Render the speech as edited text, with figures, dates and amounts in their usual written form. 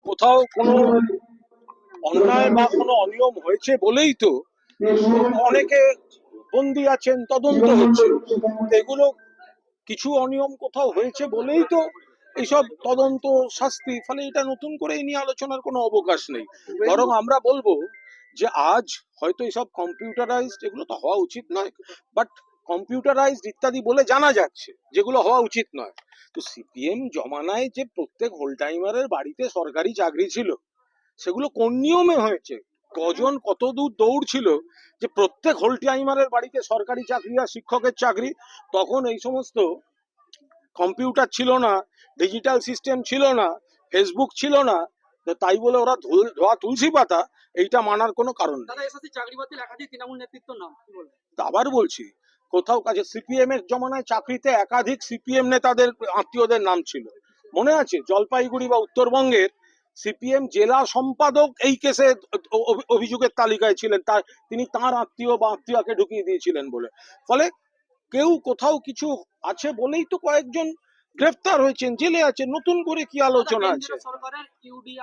কোথাও কোনো অন্যায় বা কোনো অনিয়ম হয়েছে বলেই তো অনেকে বন্দী আছেন, তদন্ত হচ্ছে। তো এগুলো কিছু অনিয়ম কোথাও হয়েছে বলেই তো এইসব তদন্ত, শাস্তি। ফলে এটা নতুন করে এই নিয়ে আলোচনার কোনো অবকাশ নেই। বরং আমরা বলবো যে আজ হয়তো এইসব কম্পিউটারাইজড, এগুলো তো হওয়া উচিত নয়, বাট কম্পিউটারাইজড ইত্যাদি বলে জানা যাচ্ছে, যেগুলো হওয়া উচিত নয়। তো সিপিএম জমানায় যে প্রত্যেক হোল টাইমারের বাড়িতে সরকারি চাকরি ছিল, সেগুলো কোন নিয়মে হয়েছে? কজন কত দূর দৌড় ছিল যে প্রত্যেক হোল টাইমারের বাড়িতে সরকারি চাকরি আর শিক্ষকের চাকরি? তখন এই সমস্ত কম্পিউটার ছিল না, ডিজিটাল সিস্টেম ছিল না, ফেসবুক ছিল না। তো তাই বলে ওরা ধোয়া তুলসী পাতা, এইটা মানার কোনো কারণ নেই। চাকরি বাতিল একাধিক তৃণমূল নেতৃত্বের নাম কি বলবেন? আবার বলছি, কোথাও কাজে সিপিএম এর জমানায় চাকরিতে একাধিক সিপিএম নেতাদের আত্মীয়দের নাম ছিল। মনে আছে জলপাইগুড়ি বা উত্তরবঙ্গের সিপিএম জেলা সম্পাদক এই কেসে অভিযোগের তালিকায় ছিলেন, তার তিনি তার আত্মীয় বা আত্মীয়কে ঢুকিয়ে দিয়েছিলেন বলে। ফলে কেউ কোথাও কিছু আছে বলেই তো কয়েকজন গ্রেফতার হয়েছেন, জেলে আছেন। নতুন করে কি আলোচনা আছে? সরকারের ইউডিআই